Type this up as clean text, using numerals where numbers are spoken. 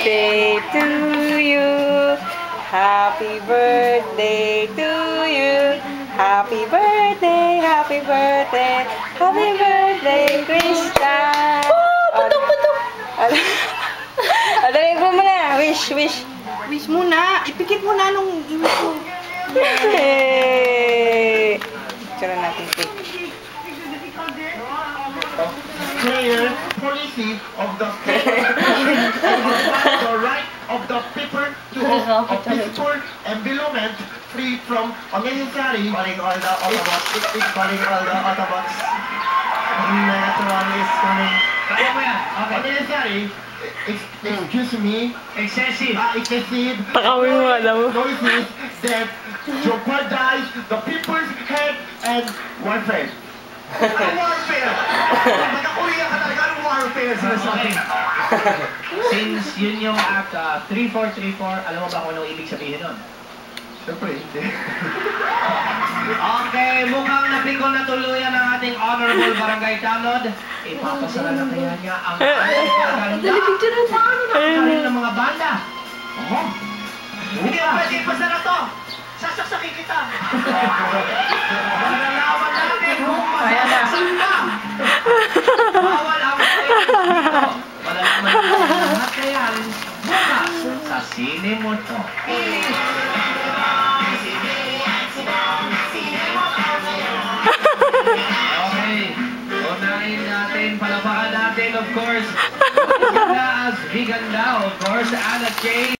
birthday to you. Happy birthday to you. Happy birthday, happy birthday, happy birthday, Krista. Putok, putok. Adalhin mo muna. Wish. Wish muna. Ipikit mo na nung imo. Yay! Picture natin cake. Clear policy of the state the right of the people to have a peaceful environment free from unnecessary calling all the Autobots. Calling all the Autobots. Next one is coming. Unnecessary. Excuse me. Excessive. Pakawin mo, alam mo. Noises that jeopardize the people's health and welfare. Ano warfare? Magkakulihan ka talaga ng warfare sinasabi. Since yun yung act 3434, alam mo ba kung anong ibig sabihin nun? Siyempre, hindi. Okay, mukhang napikon na tuluyan ang ating Honorable Barangay Tanod. Ipapasara na kaya niya ang ating ng mga banda. Hindi na pwede ipasara to. Sasaksakin kita. Malalaman natin kung masasaksan ka. Bawal ang dito. Malalaman natin lahat na yan bukas sa Sine Moto. Okay, unahin natin, palapakan natin, of course. As Viganda, of course, Anna Kay.